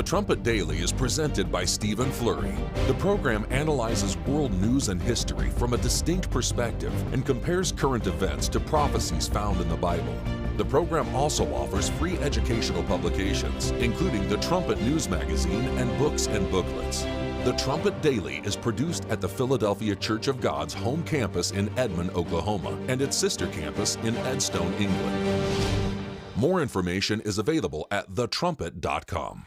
The Trumpet Daily is presented by Stephen Flurry. The program analyzes world news and history from a distinct perspective and compares current events to prophecies found in the Bible. The program also offers free educational publications, including the Trumpet News Magazine and books and booklets. The Trumpet Daily is produced at the Philadelphia Church of God's home campus in Edmond, Oklahoma, and its sister campus in Edstone, England. More information is available at thetrumpet.com.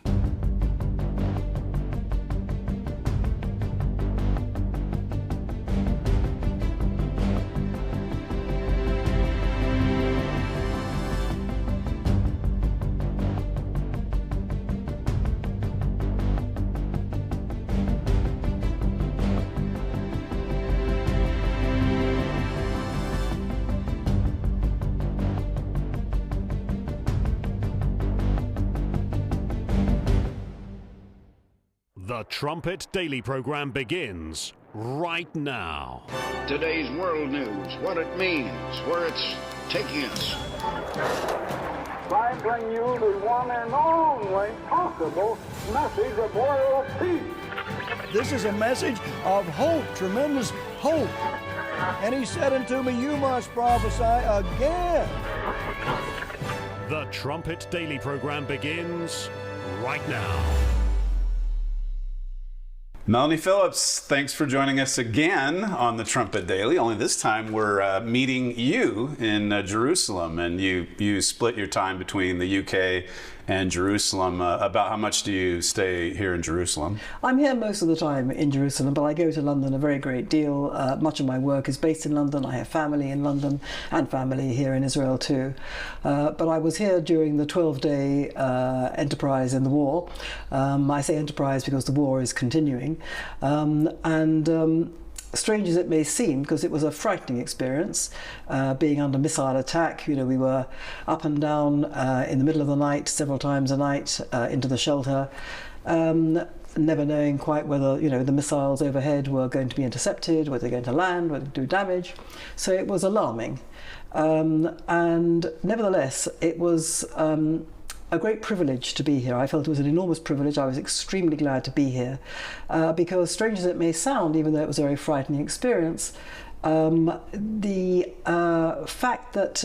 The Trumpet Daily program begins right now. Today's world news, what it means, where it's taking us. I bring you the one and only possible message of world peace. This is a message of hope, tremendous hope. And he said unto me, you must prophesy again. The Trumpet Daily program begins right now. Melanie Phillips, thanks for joining us again on the Trumpet Daily. Only this time we're meeting you in Jerusalem, and you split your time between the UK and Jerusalem. About how much do you stay here in Jerusalem? I'm here most of the time in Jerusalem, but I go to London a very great deal. Much of my work is based in London. I have family in London and family here in Israel too. But I was here during the 12-day enterprise in the war. I say enterprise because the war is continuing. Strange as it may seem, because it was a frightening experience, being under missile attack. You know, we were up and down in the middle of the night, several times a night, into the shelter, never knowing quite whether, you know, the missiles overhead were going to be intercepted, whether they're going to land, whether to do damage. So it was alarming. And nevertheless, it was a great privilege to be here. I felt it was an enormous privilege. I was extremely glad to be here because, strange as it may sound, even though it was a very frightening experience, the fact that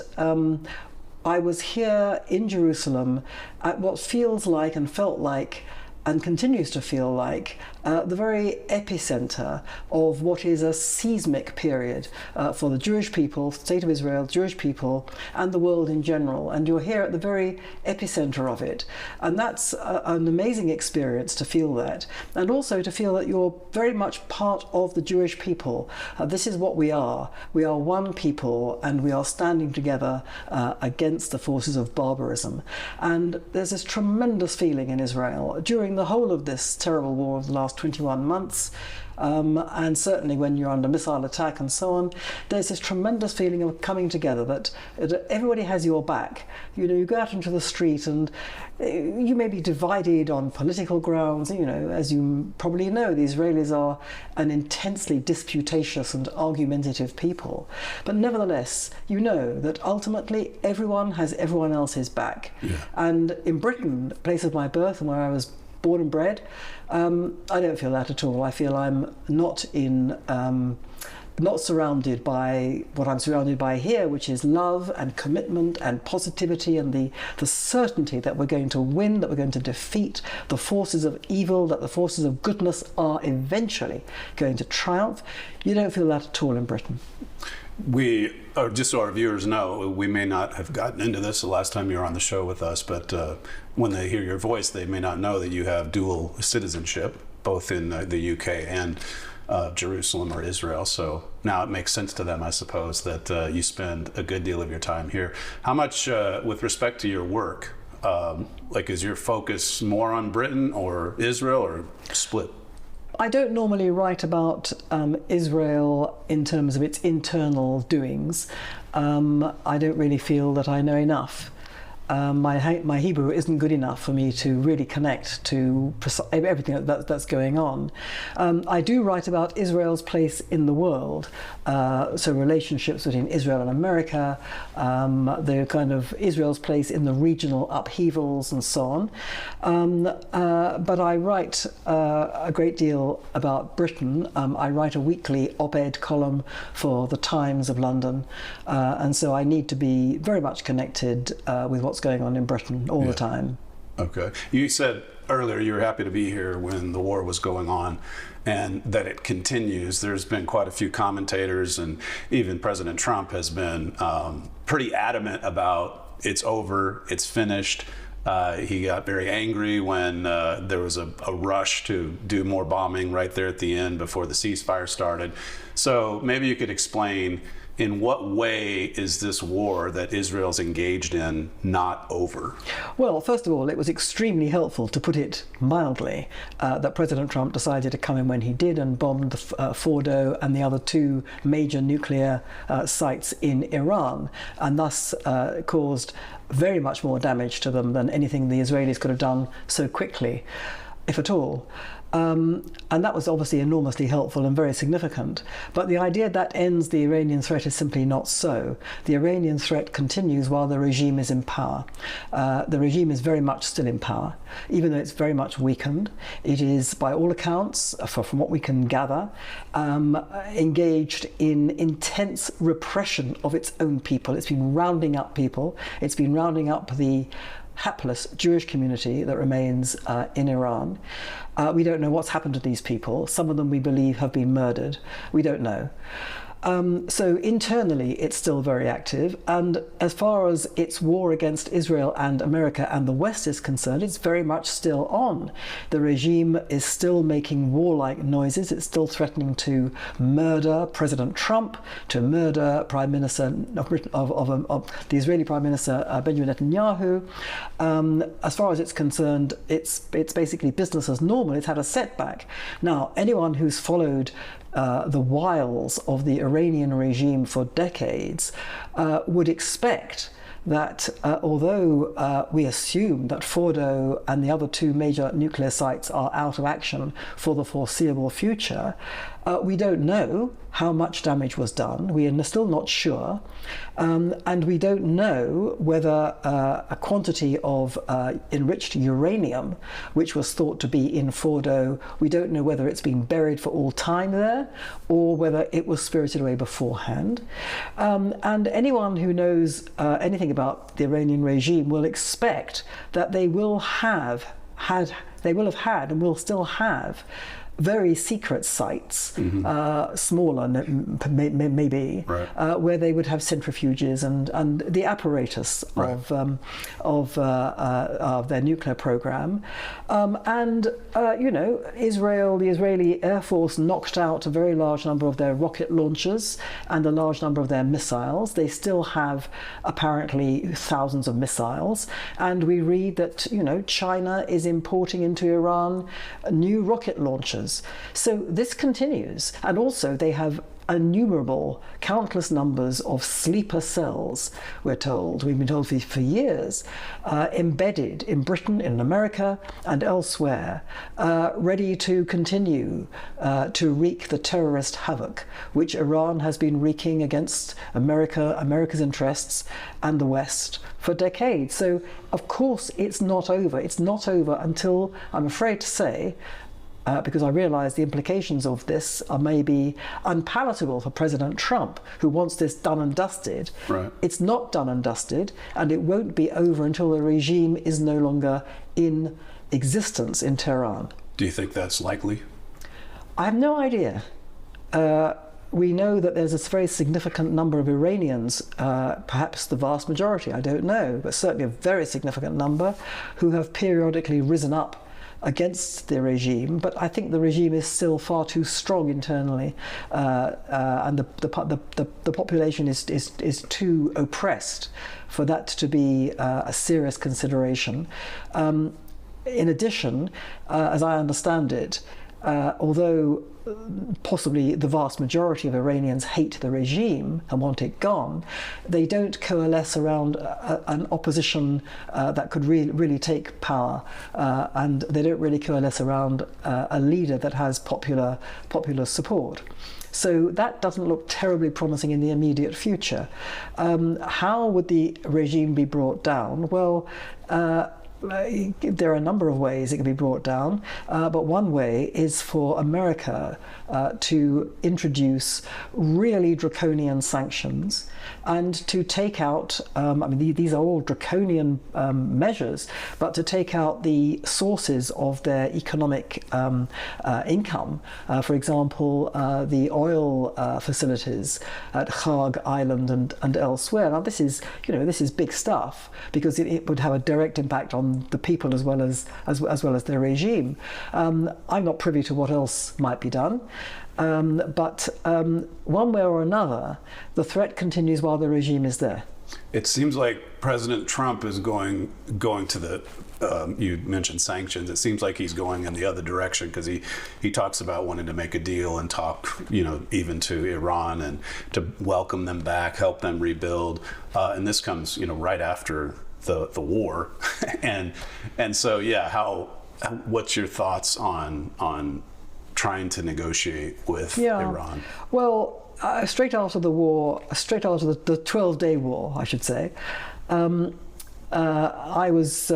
I was here in Jerusalem at what feels like and felt like and continues to feel like the very epicenter of what is a seismic period for the Jewish people, State of Israel, Jewish people, and the world in general. And you're here at the very epicenter of it. And that's an amazing experience to feel that. And also to feel that you're very much part of the Jewish people. This is what we are. We are one people, and we are standing together against the forces of barbarism. And there's this tremendous feeling in Israel during the whole of this terrible war of the last 21 months, and certainly when you're under missile attack and so on, there's this tremendous feeling of coming together, that everybody has your back. You know, you go out into the street and you may be divided on political grounds. You know, as you probably know, the Israelis are an intensely disputatious and argumentative people. But nevertheless, you know that ultimately everyone has everyone else's back. Yeah. And in Britain, the place of my birth and where I was born and bred, I don't feel that at all. I feel I'm not surrounded by what I'm surrounded by here, which is love and commitment and positivity and the certainty that we're going to win, that we're going to defeat the forces of evil, that the forces of goodness are eventually going to triumph. You don't feel that at all in Britain. We, just so our viewers know, we may not have gotten into this the last time you were on the show with us, but when they hear your voice, they may not know that you have dual citizenship, both in the UK and Jerusalem or Israel. So now it makes sense to them, I suppose, that you spend a good deal of your time here. How much, with respect to your work, like, is your focus more on Britain or Israel, or split? I don't normally write about Israel in terms of its internal doings. I don't really feel that I know enough. My Hebrew isn't good enough for me to really connect to everything that's going on. I do write about Israel's place in the world, so relationships between Israel and America, the kind of Israel's place in the regional upheavals and so on. But I write a great deal about Britain. I write a weekly op-ed column for the Times of London, and so I need to be very much connected with what's going on in Britain all the time. Okay. You said earlier you were happy to be here when the war was going on, and that it continues. There's been quite a few commentators, and even President Trump has been pretty adamant about it's over, it's finished. He got very angry when there was a rush to do more bombing right there at the end before the ceasefire started. So maybe you could explain, in what way is this war that Israel's engaged in not over? Well, first of all, it was extremely helpful, to put it mildly, that President Trump decided to come in when he did and bombed Fordo and the other two major nuclear sites in Iran, and thus caused very much more damage to them than anything the Israelis could have done so quickly. if at all. And that was obviously enormously helpful and very significant. But the idea that ends the Iranian threat is simply not so. The Iranian threat continues while the regime is in power. The regime is very much still in power, even though it's very much weakened. It is, by all accounts, from what we can gather, engaged in intense repression of its own people. It's been rounding up people. It's been rounding up the hapless Jewish community that remains in Iran. We don't know what's happened to these people. Some of them, we believe, have been murdered. We don't know. So internally, it's still very active. And as far as its war against Israel and America and the West is concerned, it's very much still on. The regime is still making warlike noises. It's still threatening to murder President Trump, to murder Prime Minister of the Israeli Prime Minister Benjamin Netanyahu. As far as it's concerned, it's basically business as normal. It's had a setback. Now, anyone who's followed the wiles of the Iranian regime for decades would expect that although we assume that Fordo and the other two major nuclear sites are out of action for the foreseeable future, we don't know how much damage was done. We are still not sure. And we don't know whether a quantity of enriched uranium, which was thought to be in Fordo, we don't know whether it's been buried for all time there or whether it was spirited away beforehand. And anyone who knows anything about the Iranian regime will expect that they will have had and will still have very secret sites, smaller maybe, right, where they would have centrifuges and the apparatus right, of their nuclear program. Israel, the Israeli Air Force knocked out a very large number of their rocket launchers and a large number of their missiles. They still have apparently thousands of missiles. And we read that, China is importing into Iran new rocket launchers. So this continues, and also they have innumerable, countless numbers of sleeper cells, we've been told for years, embedded in Britain, in America and elsewhere, ready to continue to wreak the terrorist havoc which Iran has been wreaking against America's interests and the West for decades. So of course it's not over. It's not over until, I'm afraid to say, because I realise the implications of this are maybe unpalatable for President Trump, who wants this done and dusted. Right. It's not done and dusted, and it won't be over until the regime is no longer in existence in Tehran. Do you think that's likely? I have no idea. We know that there's a very significant number of Iranians, perhaps the vast majority, I don't know, but certainly a very significant number, who have periodically risen up against the regime, but I think the regime is still far too strong internally, and the population is too oppressed for that to be a serious consideration. In addition, as I understand it, although possibly the vast majority of Iranians hate the regime and want it gone, they don't coalesce around an opposition that could really take power, and they don't really coalesce around a leader that has popular support. So that doesn't look terribly promising in the immediate future. How would the regime be brought down? Well, there are a number of ways it can be brought down, but one way is for America to introduce really draconian sanctions and to take out, these are all draconian measures, but to take out the sources of their economic income. For example, the oil facilities at Khag Island and elsewhere. Now this is big stuff, because it would have a direct impact on the people as well as their regime. I'm not privy to what else might be done, but one way or another, the threat continues while the regime is there. It seems like President Trump is going to the. You mentioned sanctions. It seems like he's going in the other direction, because he talks about wanting to make a deal and talk, even to Iran and to welcome them back, help them rebuild. And this comes, right after the war, and so how what's your thoughts on trying to negotiate with Iran? Well, straight after the war, straight after the 12-day war, I should say, I was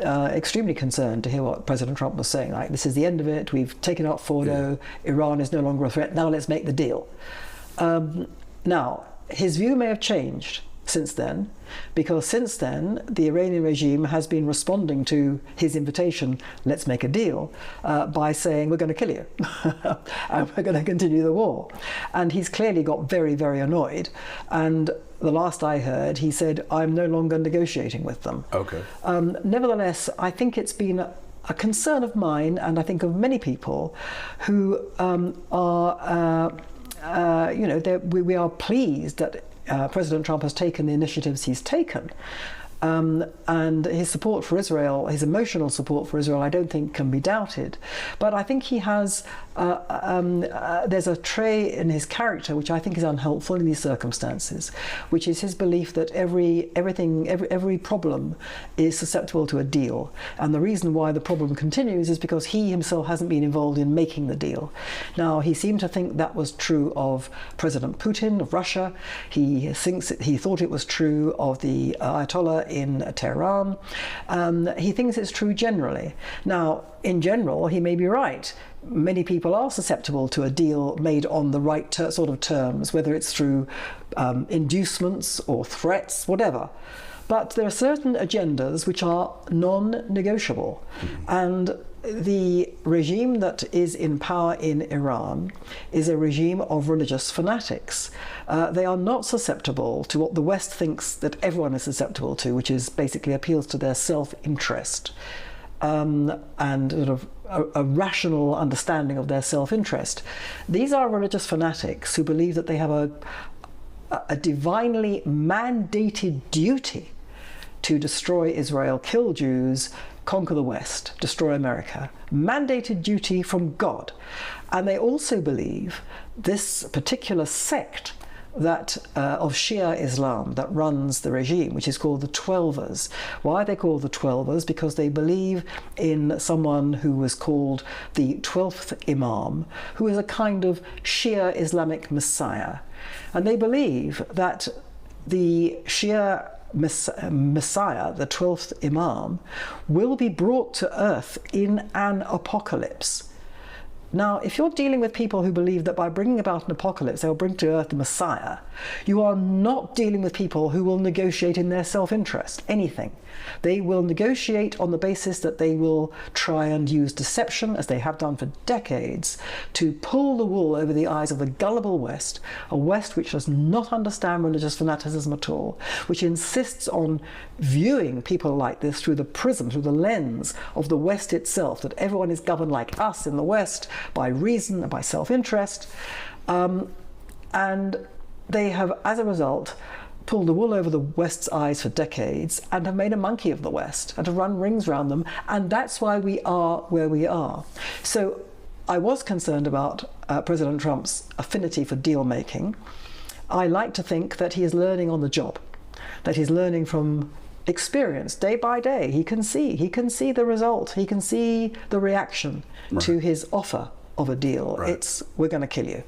extremely concerned to hear what President Trump was saying. Like, this is the end of it. We've taken out Fordo. Iran is no longer a threat. Now let's make the deal. Now, his view may have changed since then, because since then the Iranian regime has been responding to his invitation, let's make a deal, by saying we're going to kill you and we're going to continue the war. And he's clearly got very, very annoyed. And the last I heard, he said, I'm no longer negotiating with them. Okay. Nevertheless, I think it's been a concern of mine, and I think of many people who are, we are pleased that President Trump has taken the initiatives he's taken. And his support for Israel, his emotional support for Israel, I don't think can be doubted. But I think he has, there's a trait in his character which I think is unhelpful in these circumstances, which is his belief that every problem is susceptible to a deal. And the reason why the problem continues is because he himself hasn't been involved in making the deal. Now, he seemed to think that was true of President Putin of Russia. He thought it was true of the Ayatollah in Tehran. He thinks it's true generally. Now, in general, he may be right. Many people are susceptible to a deal made on the right sort of terms, whether it's through inducements or threats, whatever. But there are certain agendas which are non-negotiable. And the regime that is in power in Iran is a regime of religious fanatics. They are not susceptible to what the West thinks that everyone is susceptible to, which is basically appeals to their self-interest and sort of a rational understanding of their self-interest. These are religious fanatics who believe that they have a divinely mandated duty to destroy Israel, kill Jews, conquer the West, destroy America. Mandated duty from God. And they also believe this particular sect that of Shia Islam that runs the regime, which is called the Twelvers. Why are they called the Twelvers? Because they believe in someone who was called the 12th Imam, who is a kind of Shia Islamic Messiah. And they believe that the Shia Messiah, the 12th Imam, will be brought to earth in an apocalypse. Now, if you're dealing with people who believe that by bringing about an apocalypse they'll bring to earth the Messiah, you are not dealing with people who will negotiate in their self-interest, anything. They will negotiate on the basis that they will try and use deception, as they have done for decades, to pull the wool over the eyes of the gullible West, a West which does not understand religious fanaticism at all, which insists on viewing people like this through the prism, through the lens of the West itself, that everyone is governed like us in the West by reason and by self-interest. And they have, as a result, pulled the wool over the West's eyes for decades and have made a monkey of the West and have run rings around them, and that's why we are where we are. So I was concerned about President Trump's affinity for deal making. I like to think that he is learning on the job, that he's learning from experience day by day. He can see the result, he can see the reaction to his offer of a deal. It's, we're going to kill you.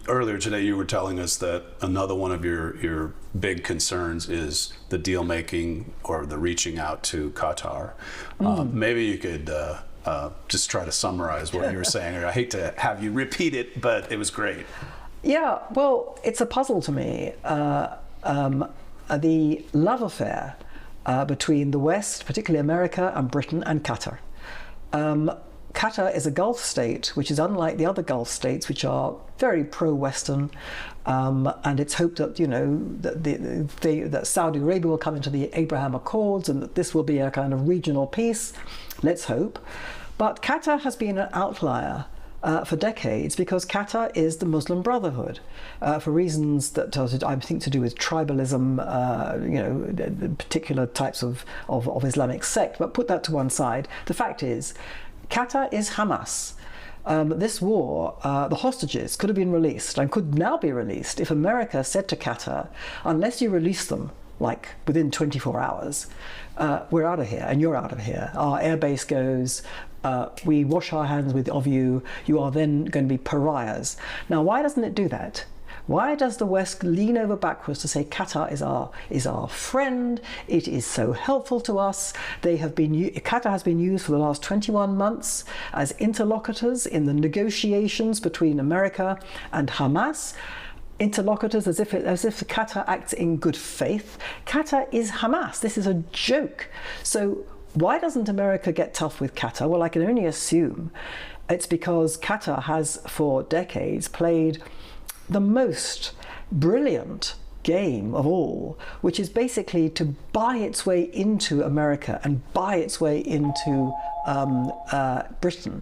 Earlier today you were telling us that another one of your big concerns is the deal making or the reaching out to Qatar. Maybe you could just try to summarize what you were saying. I hate to have you repeat it, but it was great. Yeah, well, it's a puzzle to me. The love affair between the West, particularly America and Britain, and Qatar. Qatar is a Gulf state which is unlike the other Gulf states, which are very pro-Western, and it's hoped that, you know, that Saudi Arabia will come into the Abraham Accords and that this will be a kind of regional peace. Let's hope. But Qatar has been an outlier for decades, because Qatar is the Muslim Brotherhood, for reasons that I think to do with tribalism, you know, particular types of Islamic sect. But put that to one side. The fact is, Qatar is Hamas. This war, the hostages could have been released and could now be released if America said to Qatar, unless you release them, like within 24 hours, we're out of here and you're out of here. Our airbase goes, we wash our hands of you, you are then going to be pariahs. Now, why doesn't it do that? Why does the West lean over backwards to say Qatar is our friend? It is so helpful to us. Qatar has been used for the last 21 months as interlocutors in the negotiations between America and Hamas. Interlocutors as if Qatar acts in good faith. Qatar is Hamas. This is a joke. So why doesn't America get tough with Qatar? Well, I can only assume it's because Qatar has for decades played the most brilliant game of all, which is basically to buy its way into America and buy its way into Britain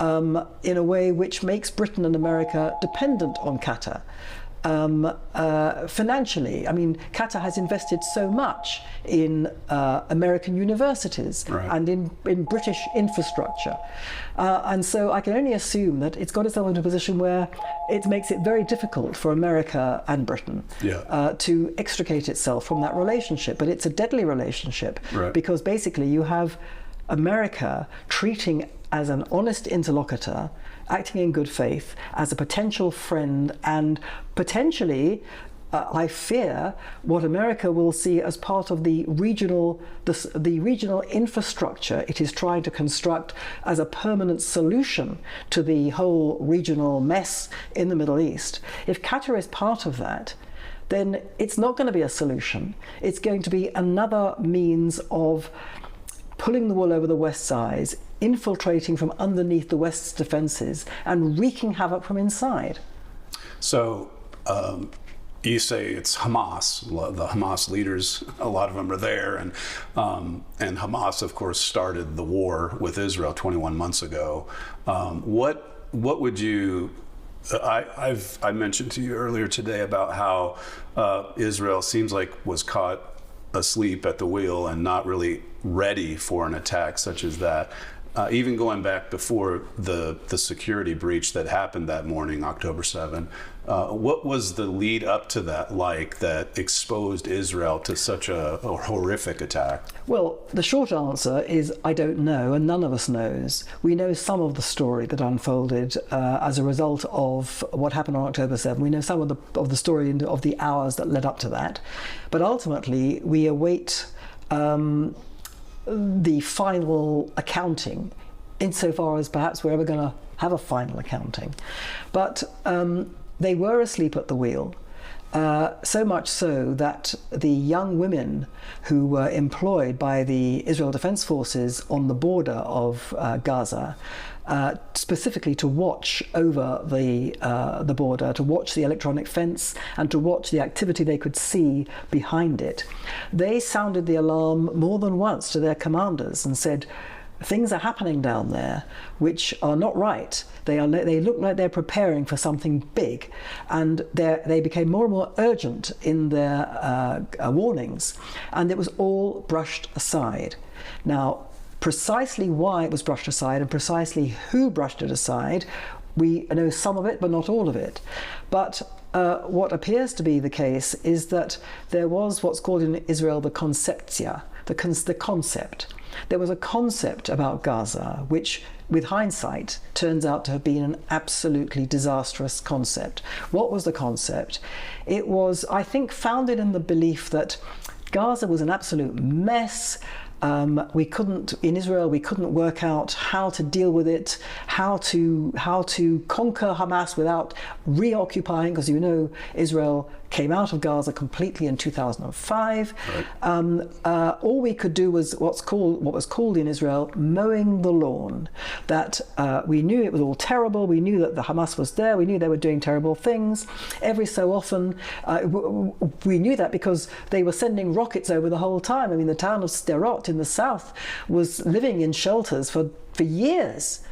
in a way which makes Britain and America dependent on Qatar. Financially, I mean, Qatar has invested so much in American universities and in British infrastructure. And so I can only assume that it's got itself into a position where it makes it very difficult for America and Britain to extricate itself from that relationship. But it's a deadly relationship because basically you have America treating as an honest interlocutor, acting in good faith, as a potential friend, and potentially, I fear, what America will see as part of the regional infrastructure it is trying to construct as a permanent solution to the whole regional mess in the Middle East. If Qatar is part of that, then it's not going to be a solution. It's going to be another means of pulling the wool over the West's eyes, infiltrating from underneath the West's defences and wreaking havoc from inside. So you say it's Hamas. The Hamas leaders, a lot of them are there, and Hamas, of course, started the war with Israel 21 months ago. What would you? I mentioned to you earlier today about how Israel seems like was caught asleep at the wheel and not really ready for an attack such as that. Even going back before the security breach that happened that morning, October 7, what was the lead up to that like that exposed Israel to such a horrific attack? Well, the short answer is I don't know, and none of us knows. We know some of the story that unfolded as a result of what happened on October 7. We know some of the story of the hours that led up to that. But ultimately, we await the final accounting, insofar as perhaps we're ever going to have a final accounting. But they were asleep at the wheel, so much so that the young women who were employed by the Israel Defense Forces on the border of Gaza, specifically to watch over the border, to watch the electronic fence and to watch the activity they could see behind it. They sounded the alarm more than once to their commanders and said, things are happening down there which are not right. They look like they're preparing for something big, and they became more and more urgent in their warnings, and it was all brushed aside. Now, precisely why it was brushed aside and precisely who brushed it aside, we know some of it but not all of it. But what appears to be the case is that there was what's called in Israel the conceptia, the concept. There was a concept about Gaza which, with hindsight, turns out to have been an absolutely disastrous concept. What was the concept? It was, I think, founded in the belief that Gaza was an absolute mess. In Israel, we couldn't work out how to deal with it, how to conquer Hamas without reoccupying, because Israel came out of Gaza completely in 2005. Right. All we could do was what was called in Israel mowing the lawn. That we knew it was all terrible. We knew that the Hamas was there. We knew they were doing terrible things. Every so often, we knew that because they were sending rockets over the whole time. I mean, the town of Sderot in the south was living in shelters for years.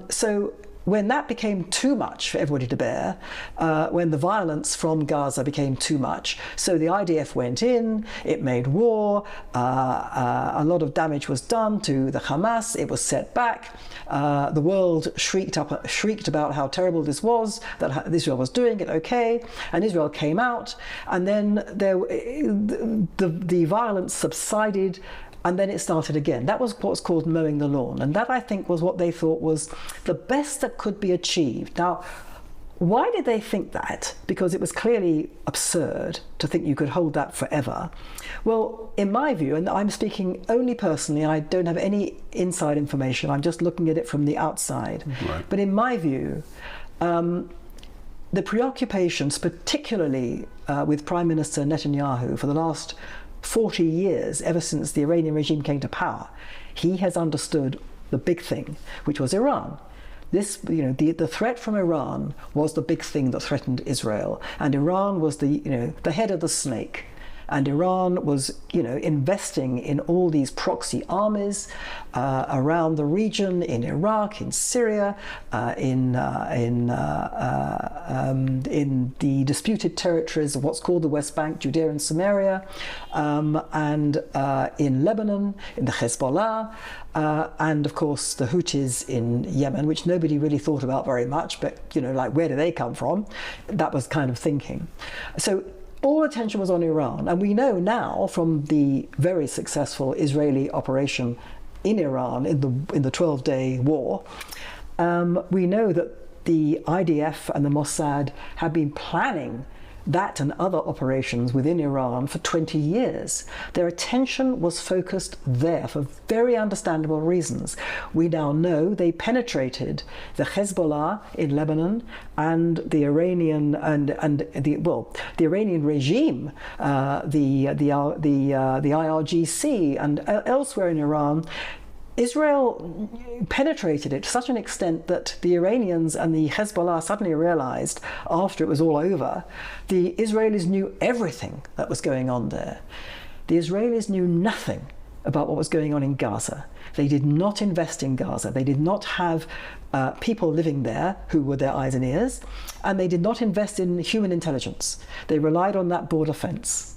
So when that became too much for everybody to bear, when the violence from Gaza became too much, so the IDF went in, it made war, a lot of damage was done to the Hamas, it was set back, the world shrieked about how terrible this was, that Israel was doing it okay, and Israel came out, and then the violence subsided, and then it started again. That was what's called mowing the lawn. And that, I think, was what they thought was the best that could be achieved. Now, why did they think that? Because it was clearly absurd to think you could hold that forever. Well, in my view, and I'm speaking only personally, I don't have any inside information, I'm just looking at it from the outside. Right. But in my view, the preoccupations, particularly with Prime Minister Netanyahu for the last 40 years, ever since the Iranian regime came to power, he has understood the big thing, which was Iran. This, the threat from Iran was the big thing that threatened Israel, and Iran was the head of the snake. And Iran was, investing in all these proxy armies around the region, in Iraq, in Syria, in the disputed territories of what's called the West Bank, Judea and Samaria, and in Lebanon, in the Hezbollah, and of course the Houthis in Yemen, which nobody really thought about very much, but where do they come from? That was kind of thinking. So all attention was on Iran, and we know now from the very successful Israeli operation in Iran in the 12-day war, we know that the IDF and the Mossad have been planning that and other operations within Iran for 20 years. Their attention was focused there for very understandable reasons. We now know they penetrated the Hezbollah in Lebanon and the Iranian the Iranian regime, the IRGC and elsewhere in Iran. Israel penetrated it to such an extent that the Iranians and the Hezbollah suddenly realized, after it was all over, the Israelis knew everything that was going on there. The Israelis knew nothing about what was going on in Gaza. They did not invest in Gaza. They did not have people living there who were their eyes and ears, and they did not invest in human intelligence. They relied on that border fence.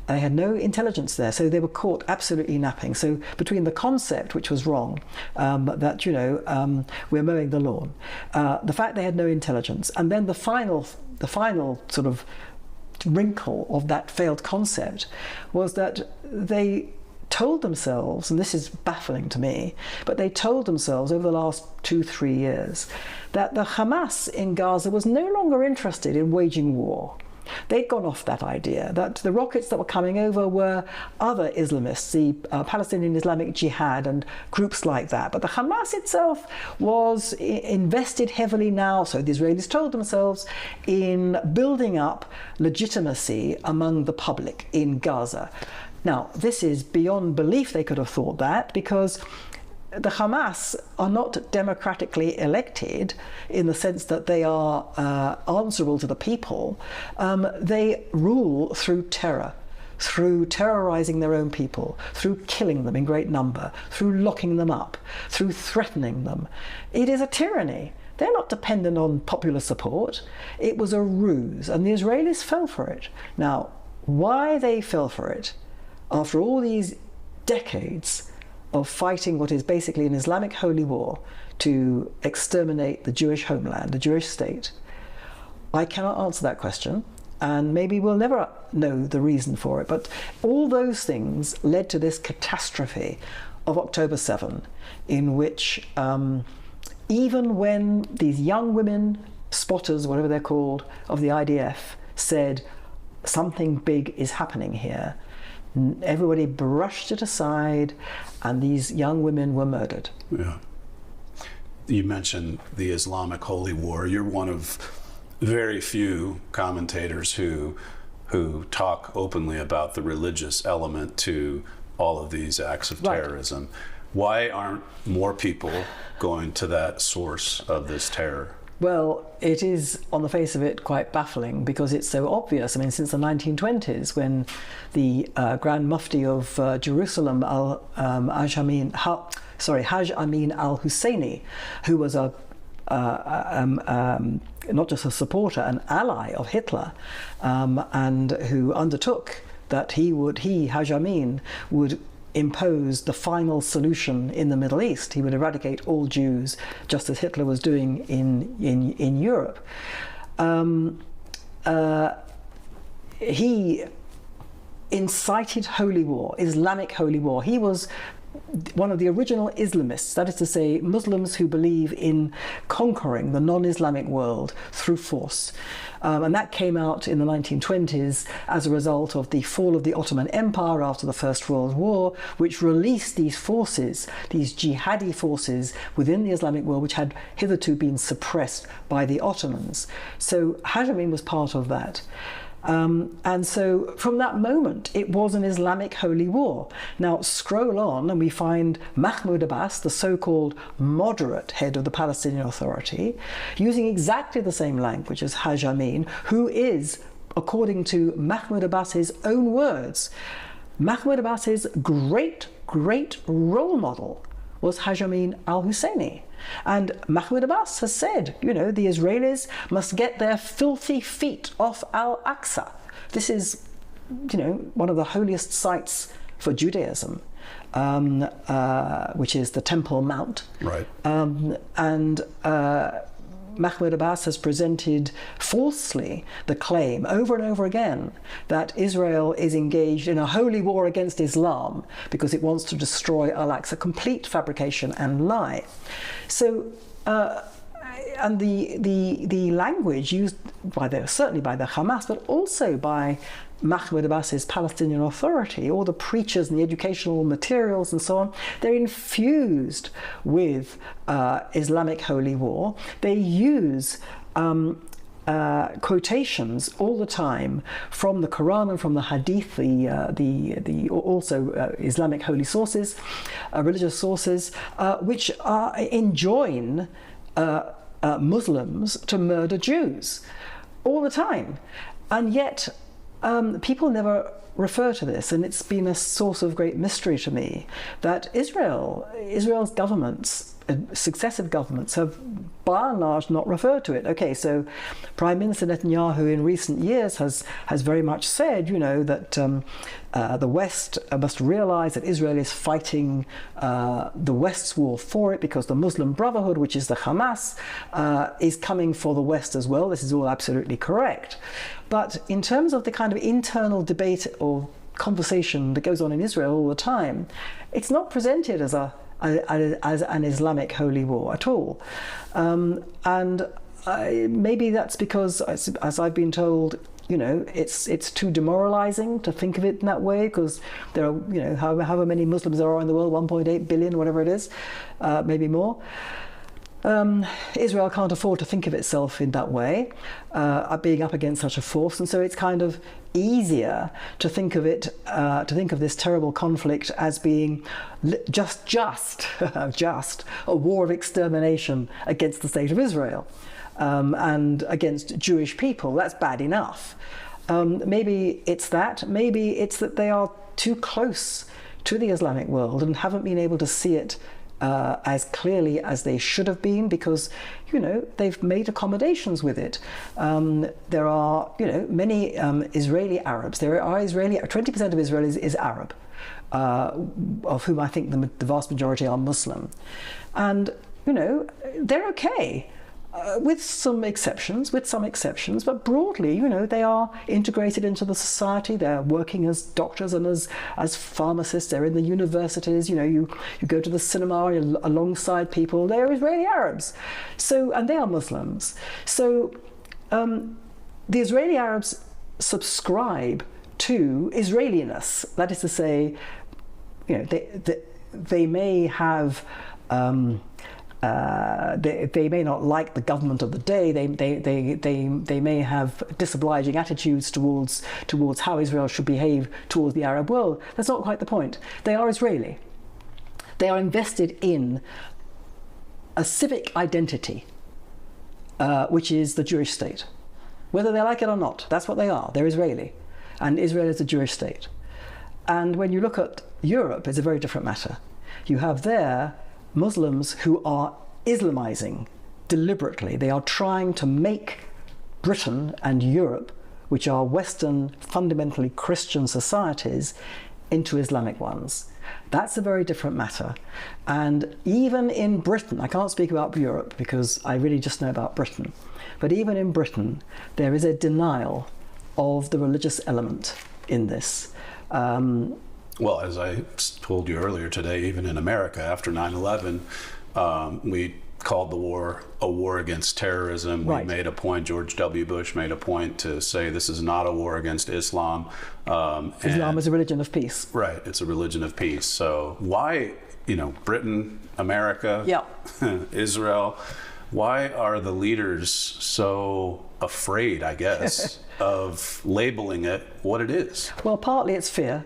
They had no intelligence there, so they were caught absolutely napping. So between the concept, which was wrong, that we're mowing the lawn, the fact they had no intelligence, and then the final sort of wrinkle of that failed concept was that they told themselves, and this is baffling to me, but they told themselves over the last 2-3 years that the Hamas in Gaza was no longer interested in waging war. They'd gone off that idea, that the rockets that were coming over were other Islamists, the Palestinian Islamic Jihad and groups like that. But the Hamas itself was invested heavily now, so the Israelis told themselves, in building up legitimacy among the public in Gaza. Now, this is beyond belief they could have thought that, because the Hamas are not democratically elected in the sense that they are answerable to the people. They rule through terror, through terrorizing their own people, through killing them in great number, through locking them up, through threatening them. It is a tyranny. They're not dependent on popular support. It was a ruse, and the Israelis fell for it. Now, why they fell for it, after all these decades of fighting what is basically an Islamic holy war to exterminate the Jewish homeland, the Jewish state, I cannot answer that question, and maybe we'll never know the reason for it. But all those things led to this catastrophe of October 7, in which even when these young women, spotters, whatever they're called, of the IDF, said something big is happening here, everybody brushed it aside, and these young women were murdered. Yeah. You mentioned the Islamic holy war. You're one of very few commentators who talk openly about the religious element to all of these acts of terrorism. Right. Why aren't more people going to that source of this terror? Well, it is, on the face of it, quite baffling because it's so obvious. I mean, since the 1920s, when the Grand Mufti of Jerusalem, Haj Amin al-Husseini, who was a not just a supporter, an ally of Hitler, and who undertook that he, Haj Amin, would impose the final solution in the Middle East. He would eradicate all Jews, just as Hitler was doing in Europe. He incited holy war, Islamic holy war. He was one of the original Islamists, that is to say, Muslims who believe in conquering the non-Islamic world through force. And that came out in the 1920s as a result of the fall of the Ottoman Empire after the First World War, which released these forces, these jihadi forces within the Islamic world, which had hitherto been suppressed by the Ottomans. So Haj Amin was part of that. And so from that moment, it was an Islamic holy war. Now, scroll on and we find Mahmoud Abbas, the so-called moderate head of the Palestinian Authority, using exactly the same language as Haj Amin, who is, according to Mahmoud Abbas's own words, Mahmoud Abbas's great role model was Haj Amin al-Husseini. And Mahmoud Abbas has said, you know, the Israelis must get their filthy feet off Al-Aqsa. This is, you know, one of the holiest sites for Judaism, which is the Temple Mount. Right. Mahmoud Abbas has presented falsely the claim over and over again that Israel is engaged in a holy war against Islam because it wants to destroy Al-Aqsa. Complete fabrication and lie. So, and the language used certainly by the Hamas, but also by Mahmoud Abbas's Palestinian Authority, all the preachers and the educational materials and so on, they're infused with Islamic holy war. They use quotations all the time from the Quran and from the Hadith, the also Islamic holy sources, religious sources, which enjoin Muslims to murder Jews all the time, and yet people never refer to this, and it's been a source of great mystery to me that Israel's governments, successive governments, have by and large not referred to it. Okay, so Prime Minister Netanyahu in recent years has very much said, you know, that the West must realize that Israel is fighting the West's war for it because the Muslim Brotherhood, which is the Hamas, is coming for the West as well. This is all absolutely correct. But in terms of the kind of internal debate or conversation that goes on in Israel all the time, it's not presented as an Islamic holy war at all. Maybe that's because, as I've been told, you know, it's too demoralizing to think of it in that way, because there are, you know, however many Muslims there are in the world, 1.8 billion, whatever it is, maybe more. Israel can't afford to think of itself in that way, being up against such a force, and so it's kind of easier to think of it, to think of this terrible conflict as being just a war of extermination against the state of Israel and against Jewish people. That's bad enough. Maybe it's that. Maybe it's that they are too close to the Islamic world and haven't been able to see it as clearly as they should have been, because, you know, they've made accommodations with it. There are, you know, many Israeli Arabs. There are 20% of Israelis is Arab, of whom I think the vast majority are Muslim, and, you know, they're okay. With some exceptions, but broadly, you know, they are integrated into the society. They're working as doctors and as pharmacists. They're in the universities. You know, you go to the cinema alongside people. They're Israeli Arabs, so, and they are Muslims. So the Israeli Arabs subscribe to Israeliness. That is to say, you know, they may have. They may not like the government of the day. They may have disobliging attitudes towards how Israel should behave towards the Arab world. That's not quite the point. They are Israeli. They are invested in a civic identity, which is the Jewish state. Whether they like it or not, that's what they are. They're Israeli, and Israel is a Jewish state. And when you look at Europe, it's a very different matter. You have there Muslims who are Islamizing deliberately, they are trying to make Britain and Europe, which are Western, fundamentally Christian societies, into Islamic ones. That's a very different matter. And even in Britain, I can't speak about Europe because I really just know about Britain, but even in Britain, there is a denial of the religious element in this. Well, as I told you earlier today, even in America, after 9/11, we called the war a war against terrorism. Right. We made a point, George W. Bush made a point to say this is not a war against Islam. Islam is a religion of peace. Right, it's a religion of peace. So why, Britain, America, Israel, why are the leaders so afraid, I guess, of labeling it what it is? Well, partly it's fear,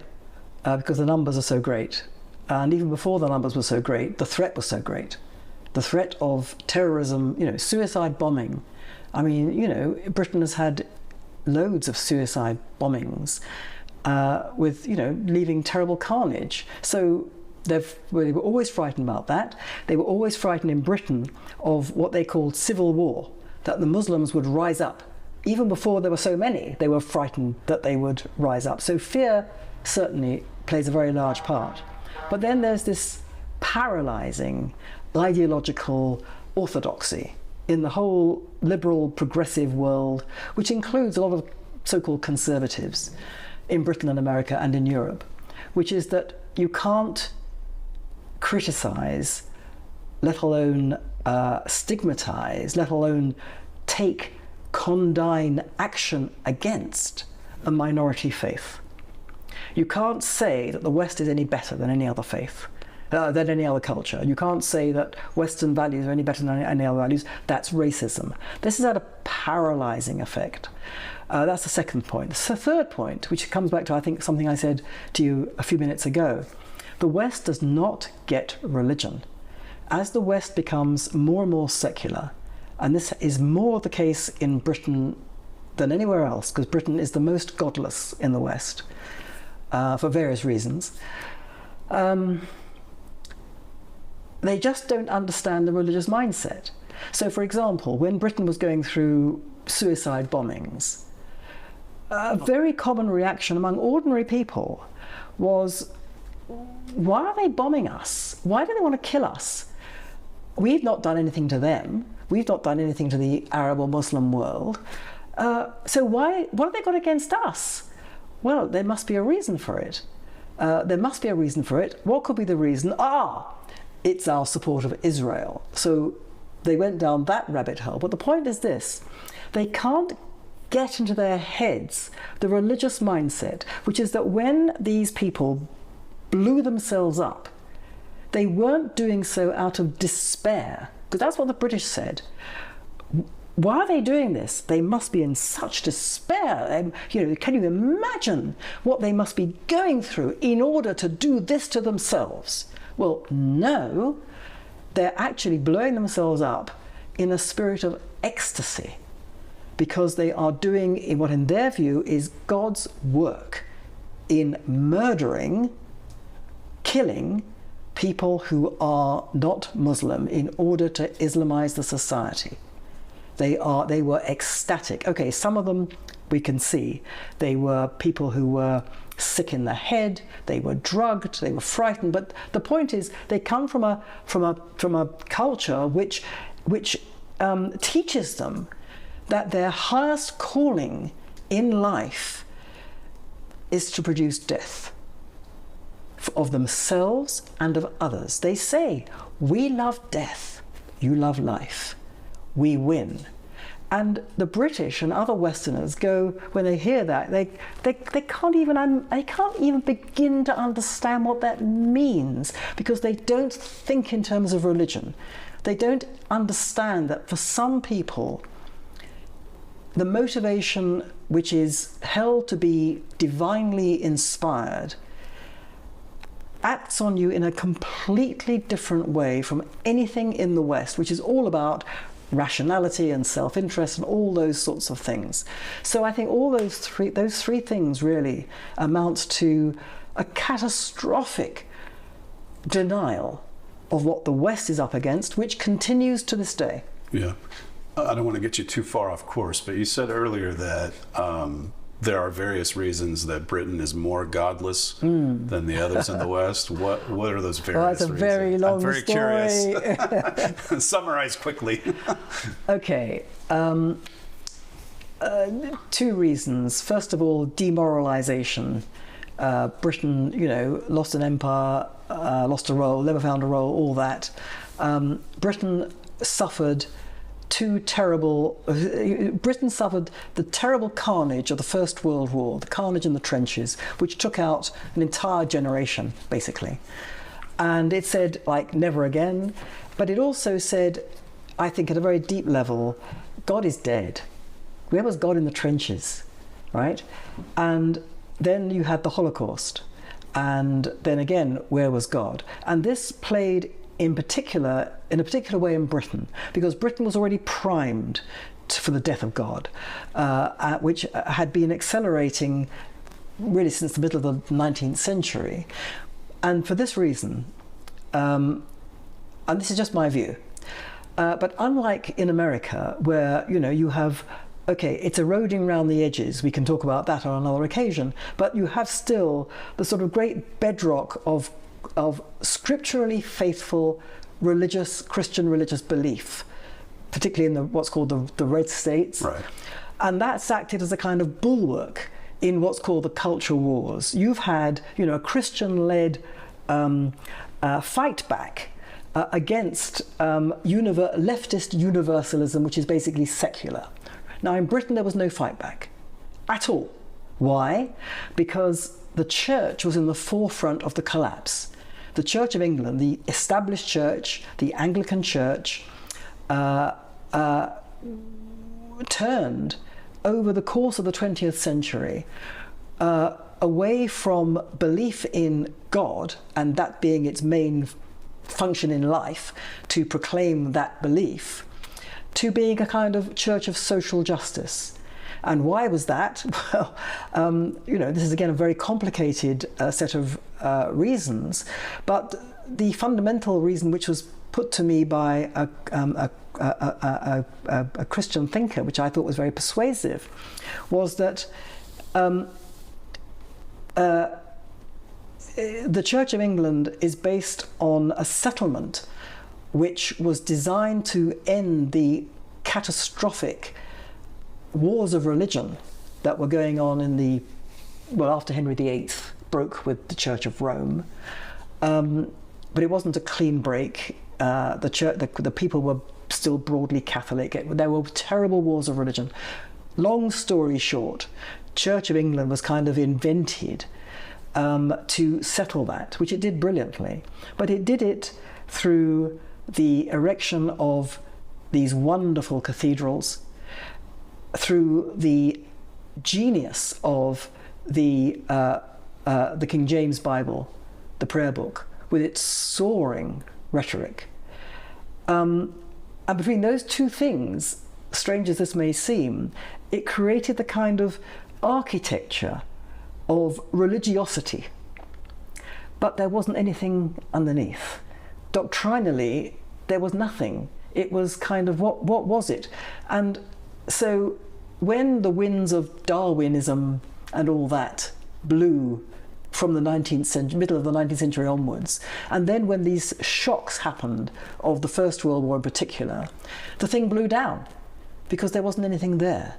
because the numbers are so great. And even before the numbers were so great, the threat was so great. The threat of terrorism, suicide bombing. I mean, Britain has had loads of suicide bombings with, leaving terrible carnage. So they were always frightened about that. They were always frightened in Britain of what they called civil war, that the Muslims would rise up. Even before there were so many, they were frightened that they would rise up. So fear certainly plays a very large part. But then there's this paralyzing ideological orthodoxy in the whole liberal progressive world, which includes a lot of so-called conservatives in Britain and America and in Europe, which is that you can't criticize, let alone stigmatize, let alone take condign action against a minority faith. You can't say that the West is any better than any other faith, than any other culture. You can't say that Western values are any better than any other values. That's racism. This has had a paralyzing effect. That's the second point. The third point, which comes back to, I think, something I said to you a few minutes ago. The West does not get religion. As the West becomes more and more secular, and this is more the case in Britain than anywhere else, because Britain is the most godless in the West, for various reasons, they just don't understand the religious mindset. So, for example, when Britain was going through suicide bombings, a very common reaction among ordinary people was, why are they bombing us? Why do they want to kill us? We've not done anything to them. We've not done anything to the Arab or Muslim world. So what have they got against us? Well, there must be a reason for it. There must be a reason for it. What could be the reason? It's our support of Israel. So they went down that rabbit hole. But the point is this: they can't get into their heads the religious mindset, which is that when these people blew themselves up, they weren't doing so out of despair, because that's what the British said. Why are they doing this? They must be in such despair. Can you imagine what they must be going through in order to do this to themselves? Well, no, they're actually blowing themselves up in a spirit of ecstasy, because they are doing what in their view is God's work in murdering, killing people who are not Muslim in order to Islamize the society. They were ecstatic. Okay, some of them we can see. They were people who were sick in the head, they were drugged, they were frightened, but the point is they come from a culture which teaches them that their highest calling in life is to produce death of themselves and of others. They say, we love death, you love life, we win. And the British and other Westerners go, when they hear that, they can't even begin to understand what that means, because they don't think in terms of religion. They don't understand that for some people, the motivation which is held to be divinely inspired acts on you in a completely different way from anything in the West, which is all about rationality and self-interest and all those sorts of things. So I think all those three things really amount to a catastrophic denial of what the West is up against, which continues to this day. Yeah. I don't want to get you too far off course, but you said earlier that there are various reasons that Britain is more godless than the others in the West. What are those various reasons? Well, that's a very long I'm very story. Curious. Summarize quickly. Okay. Two reasons. First of all, demoralization. Britain, lost an empire, lost a role, never found a role, all that. Britain suffered Britain suffered the terrible carnage of the First World War, the carnage in the trenches, which took out an entire generation, basically. And it said, like, never again. But it also said, I think at a very deep level, God is dead. Where was God in the trenches, right? And then you had the Holocaust. And then again, where was God? And this played in a particular way in Britain, because Britain was already primed for the death of God, which had been accelerating really since the middle of the 19th century. And for this reason, and this is just my view, but unlike in America, where you have, okay, it's eroding around the edges, we can talk about that on another occasion, but you have still the sort of great bedrock of scripturally faithful Christian religious belief, particularly in what's called the red states. Right. And that's acted as a kind of bulwark in what's called the culture wars. You've had, a Christian-led fight back against leftist universalism, which is basically secular. Now, in Britain, there was no fight back at all. Why? Because the church was in the forefront of the collapse. The Church of England, the established church, the Anglican church, turned over the course of the 20th century away from belief in God and that being its main function in life, to proclaim that belief, to being a kind of church of social justice. And why was that? Well, this is again a very complicated set of reasons, but the fundamental reason, which was put to me by a Christian thinker, which I thought was very persuasive, was that the Church of England is based on a settlement which was designed to end the catastrophic wars of religion that were going on after Henry VIII broke with the Church of Rome. But it wasn't a clean break. The people were still broadly Catholic. There were terrible wars of religion. Long story short, Church of England was kind of invented to settle that, which it did brilliantly. But it did it through the erection of these wonderful cathedrals, through the genius of the King James Bible, the prayer book, with its soaring rhetoric. And between those two things, strange as this may seem, it created the kind of architecture of religiosity. But there wasn't anything underneath. Doctrinally, there was nothing. It was kind of, what was it? And so when the winds of Darwinism and all that blew from the 19th century, middle of the 19th century onwards, and then when these shocks happened, of the First World War in particular, the thing blew down because there wasn't anything there.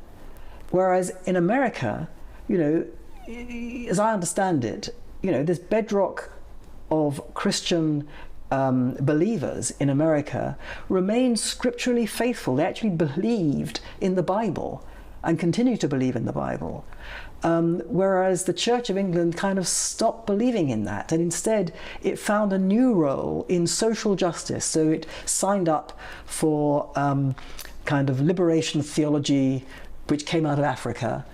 Whereas in America, as I understand it, this bedrock of Christian believers in America remained scripturally faithful. They actually believed in the Bible and continue to believe in the Bible. Whereas the Church of England kind of stopped believing in that, and instead it found a new role in social justice. So it signed up for kind of liberation theology, which came out of Africa,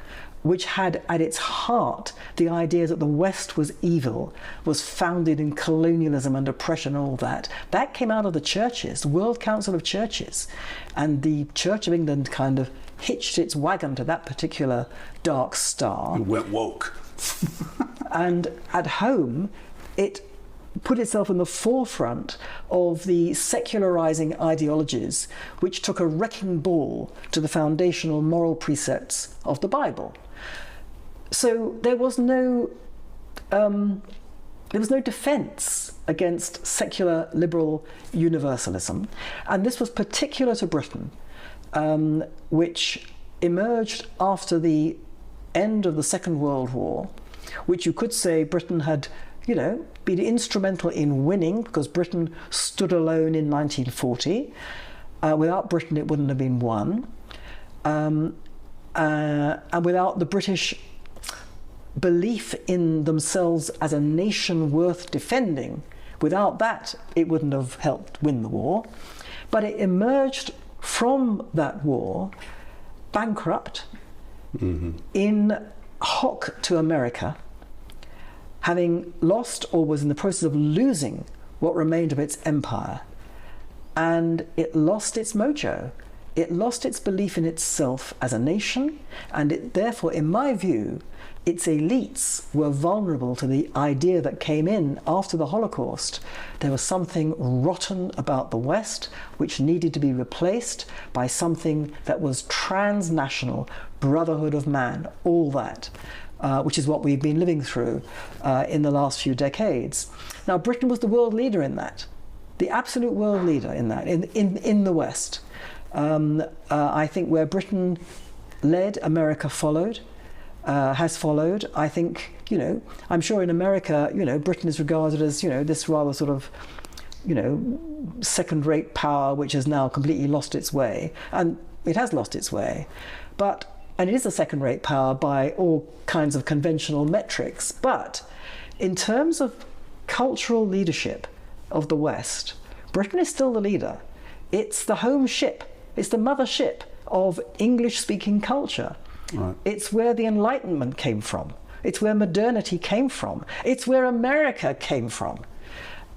which had at its heart the idea that the West was evil, was founded in colonialism and oppression and all that. That came out of the churches, the World Council of Churches. And the Church of England kind of hitched its wagon to that particular dark star. It went woke. And at home, it put itself in the forefront of the secularizing ideologies which took a wrecking ball to the foundational moral precepts of the Bible. So there was no defense against secular liberal universalism, and this was particular to Britain, which emerged after the end of the Second World War, which you could say Britain had, been instrumental in winning, because Britain stood alone in 1940. Without Britain, it wouldn't have been won. And without the British belief in themselves as a nation worth defending, without that, it wouldn't have helped win the war. But it emerged from that war bankrupt, in hock to America, having lost or was in the process of losing what remained of its empire. And it lost its mojo. It lost its belief in itself as a nation, and it, therefore, in my view, its elites were vulnerable to the idea that came in after the Holocaust. There was something rotten about the West which needed to be replaced by something that was transnational, brotherhood of man, all that, which is what we've been living through in the last few decades. Now, Britain was the world leader in that, the absolute world leader in that, in the West. I think where Britain led, America followed. Has followed. I think, I'm sure in America, Britain is regarded as, this rather sort of, second-rate power which has now completely lost its way. And it has lost its way. And it is a second-rate power by all kinds of conventional metrics. But in terms of cultural leadership of the West, Britain is still the leader. It's the home ship. It's the mothership of English-speaking culture. Right. It's where the Enlightenment came from. It's where modernity came from. It's where America came from.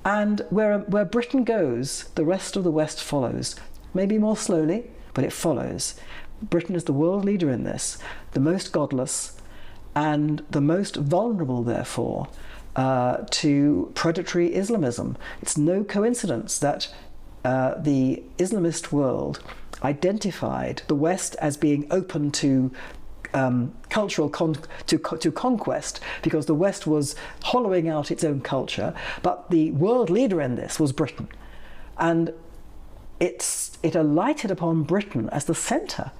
And where Britain goes, the rest of the West follows. Maybe more slowly, but it follows. Britain is the world leader in this, the most godless and the most vulnerable, therefore, to predatory Islamism. It's no coincidence that the Islamist world identified the West as being open to cultural conquest, because the West was hollowing out its own culture, but the world leader in this was Britain, and it alighted upon Britain as the centre.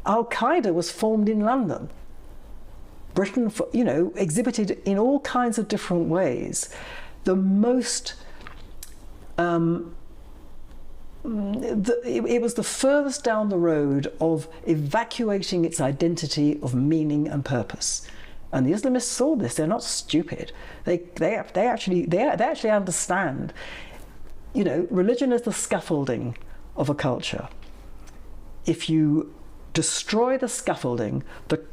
Al-Qaeda was formed in London. Britain, exhibited in all kinds of different ways the most. It was the furthest down the road of evacuating its identity of meaning and purpose, and the Islamists saw this. They're not stupid. They actually understand. Religion is the scaffolding of a culture. If you destroy the scaffolding, the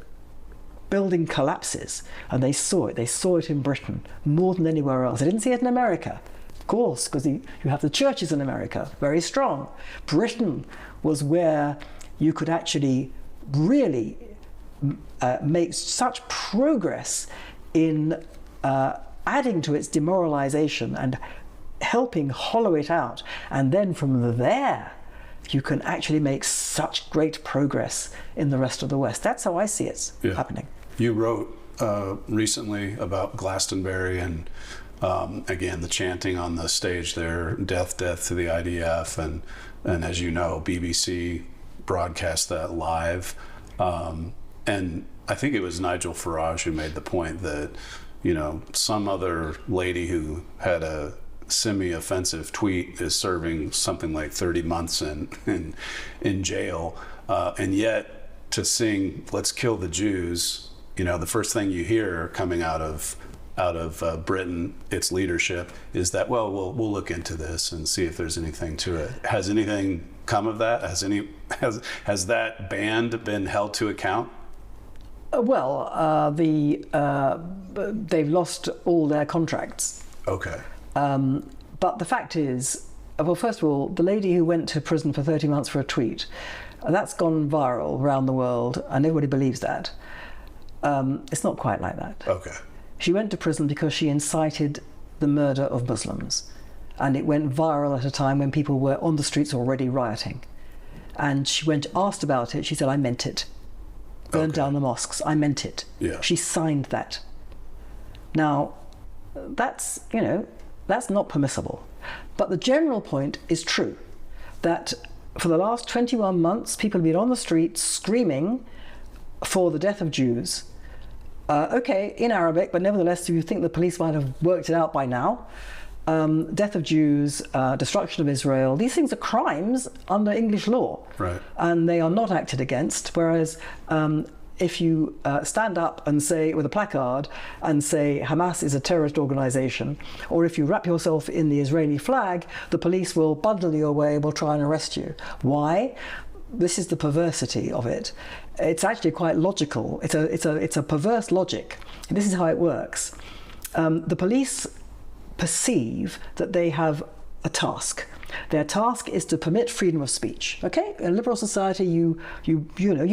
building collapses, and they saw it. They saw it in Britain more than anywhere else. They didn't see it in America. Of course, because you have the churches in America, very strong. Britain was where you could actually really make such progress in adding to its demoralization and helping hollow it out. And then from there, you can actually make such great progress in the rest of the West. That's how I see it happening. You wrote recently about Glastonbury and again, the chanting on the stage there, death, death to the IDF, and as you know, BBC broadcast that live. And I think it was Nigel Farage who made the point that, some other lady who had a semi-offensive tweet is serving something like 30 months in jail, and yet to sing "Let's Kill the Jews," the first thing you hear coming out of Britain, its leadership, is that, well, we'll look into this and see if there's anything to it. Has anything come of that? Has that band been held to account? They've lost all their contracts. Okay. But the fact is, well, first of all, the lady who went to prison for 30 months for a tweet, that's gone viral around the world, and everybody believes that. It's not quite like that. Okay. She went to prison because she incited the murder of Muslims. And it went viral at a time when people were on the streets already rioting. And when asked about it, she said, I meant it. Burned down the mosques, I meant it. Yeah. She signed that. Now, that's not permissible. But the general point is true, that for the last 21 months, people have been on the streets screaming for the death of Jews. Okay, in Arabic, but nevertheless, you think the police might have worked it out by now. Death of Jews, destruction of Israel, these things are crimes under English law. Right. And they are not acted against, whereas if you stand up and say, with a placard, and say Hamas is a terrorist organization, or if you wrap yourself in the Israeli flag, the police will bundle you away, will try and arrest you. Why? This is the perversity of it. It's actually quite logical. It's a perverse logic. This is how it works. The police perceive that they have a task. Their task is to permit freedom of speech. Okay, in a liberal society, you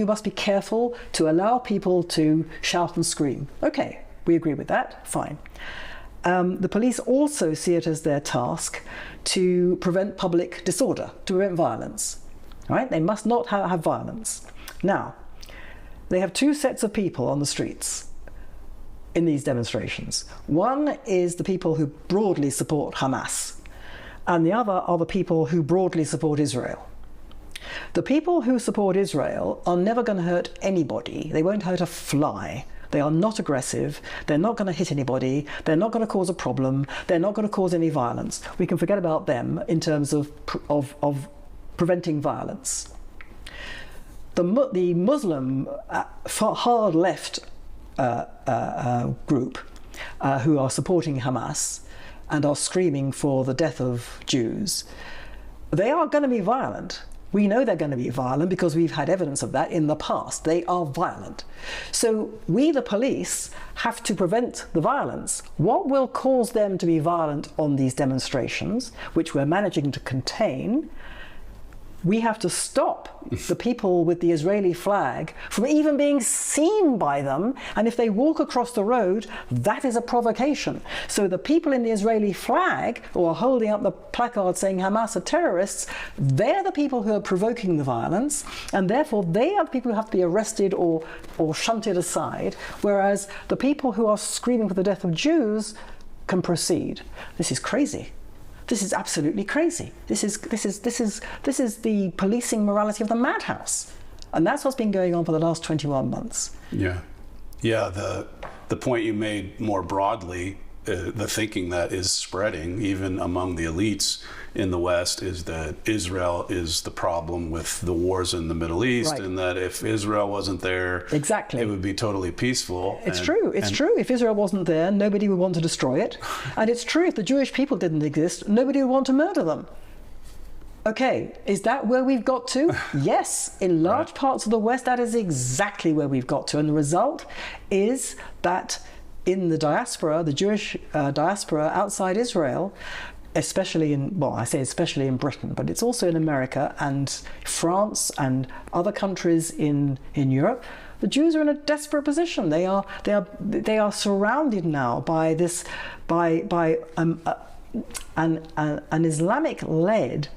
must be careful to allow people to shout and scream. Okay, we agree with that. Fine. The police also see it as their task to prevent public disorder, to prevent violence. Right? They must not have violence. Now, they have two sets of people on the streets in these demonstrations. One is the people who broadly support Hamas, and the other are the people who broadly support Israel. The people who support Israel are never going to hurt anybody. They won't hurt a fly. They are not aggressive. They're not going to hit anybody. They're not going to cause a problem. They're not going to cause any violence. We can forget about them in terms of preventing violence. The Muslim hard left group who are supporting Hamas and are screaming for the death of Jews, they are going to be violent. We know they're going to be violent because we've had evidence of that in the past. They are violent. So we, the police, have to prevent the violence. What will cause them to be violent on these demonstrations, which we're managing to contain? We have to stop the people with the Israeli flag from even being seen by them. And if they walk across the road, that is a provocation. So the people in the Israeli flag, who are holding up the placard saying Hamas are terrorists, they're the people who are provoking the violence. And therefore, they are the people who have to be arrested or shunted aside. Whereas the people who are screaming for the death of Jews can proceed. This is crazy. This is absolutely crazy. This is the policing morality of the madhouse. And that's what's been going on for the last 21 months. Yeah. The point you made more broadly, the thinking that is spreading even among the elites in the West, is that Israel is the problem with the wars in the Middle East, right. And that if Israel wasn't there, exactly, it would be totally peaceful. It's true. If Israel wasn't there, nobody would want to destroy it. And it's true, if the Jewish people didn't exist, nobody would want to murder them. Okay, is that where we've got to? Yes, in large parts of the West, that is exactly where we've got to. And the result is that in the diaspora, the Jewish diaspora outside Israel, especially in Britain, but it's also in America and France and other countries in Europe, the Jews are in a desperate position. They are surrounded now by an Islamic-led,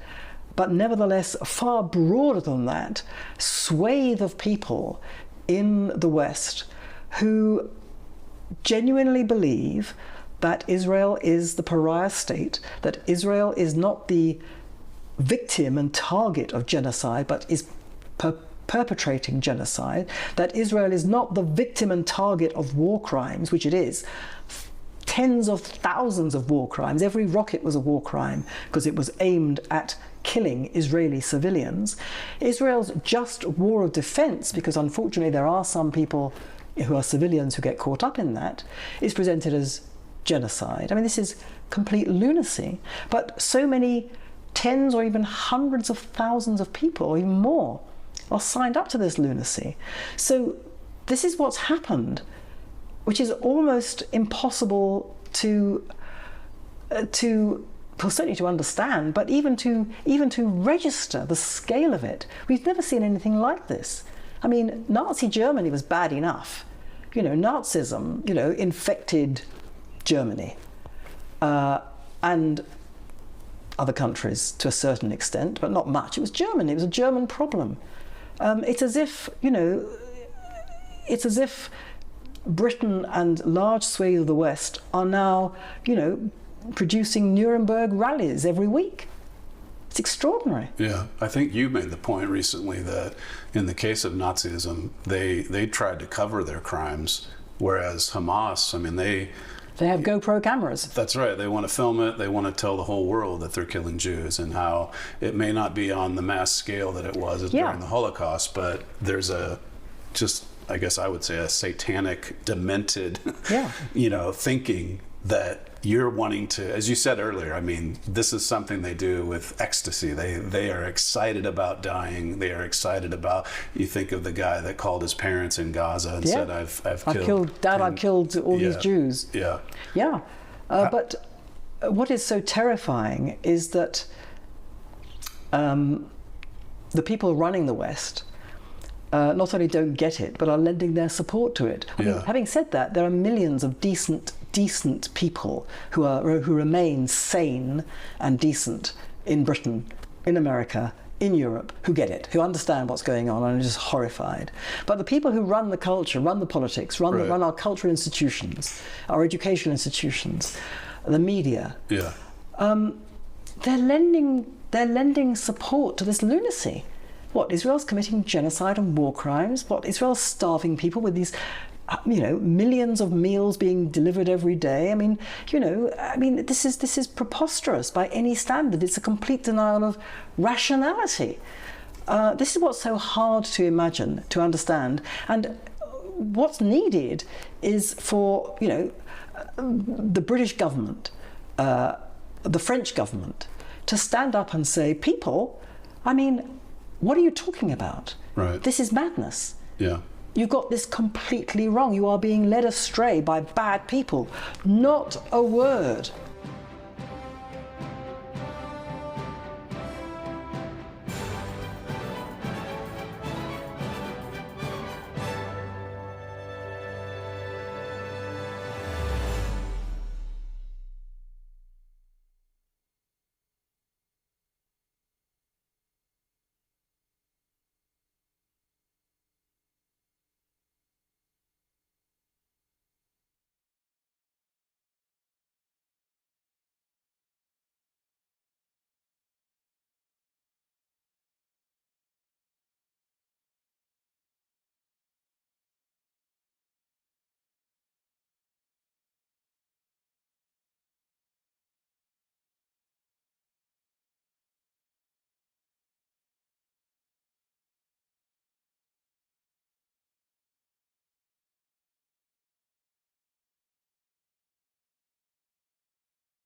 but nevertheless far broader than that, swathe of people in the West who genuinely believe that Israel is the pariah state, that Israel is not the victim and target of genocide, but is perpetrating genocide, that Israel is not the victim and target of war crimes, which it is. Tens of thousands of war crimes. Every rocket was a war crime because it was aimed at killing Israeli civilians. Israel's just war of defense, because unfortunately there are some people who are civilians who get caught up in that, is presented as genocide. I mean, this is complete lunacy. But so many tens or even hundreds of thousands of people, or even more, are signed up to this lunacy. So this is what's happened, which is almost impossible to certainly to understand, but even to register the scale of it. We've never seen anything like this. I mean, Nazi Germany was bad enough. Nazism, infected Germany. and other countries to a certain extent, but not much. It was Germany. It was a German problem. It's as if, it's as if Britain and large swathes of the West are now, producing Nuremberg rallies every week. It's extraordinary. Yeah, I think you made the point recently that in the case of Nazism, they tried to cover their crimes, whereas Hamas, they have GoPro cameras. That's right. They want to film it. They want to tell the whole world that they're killing Jews, and how it may not be on the mass scale that it was during the Holocaust, but there's I guess I would say a satanic, demented, thinking that you're wanting to, as you said earlier, this is something they do with ecstasy. They are excited about dying. They are excited about, you think of the guy that called his parents in Gaza and said, I've killed all these Jews. Yeah. Yeah. But what is so terrifying is that the people running the West not only don't get it, but are lending their support to it. Having said that, there are millions of decent people who remain sane and decent in Britain, in America, in Europe, who get it, who understand what's going on and are just horrified. But the people who run the culture, run the politics, run our cultural institutions, our educational institutions, the media, they're lending support to this lunacy. What, Israel's committing genocide and war crimes? What, Israel's starving people with these, millions of meals being delivered every day? This is preposterous by any standard. It's a complete denial of rationality. This is what's so hard to imagine, to understand. And what's needed is for, the British government, the French government, to stand up and say, people, what are you talking about? Right. This is madness. Yeah. You got this completely wrong. You are being led astray by bad people. Not a word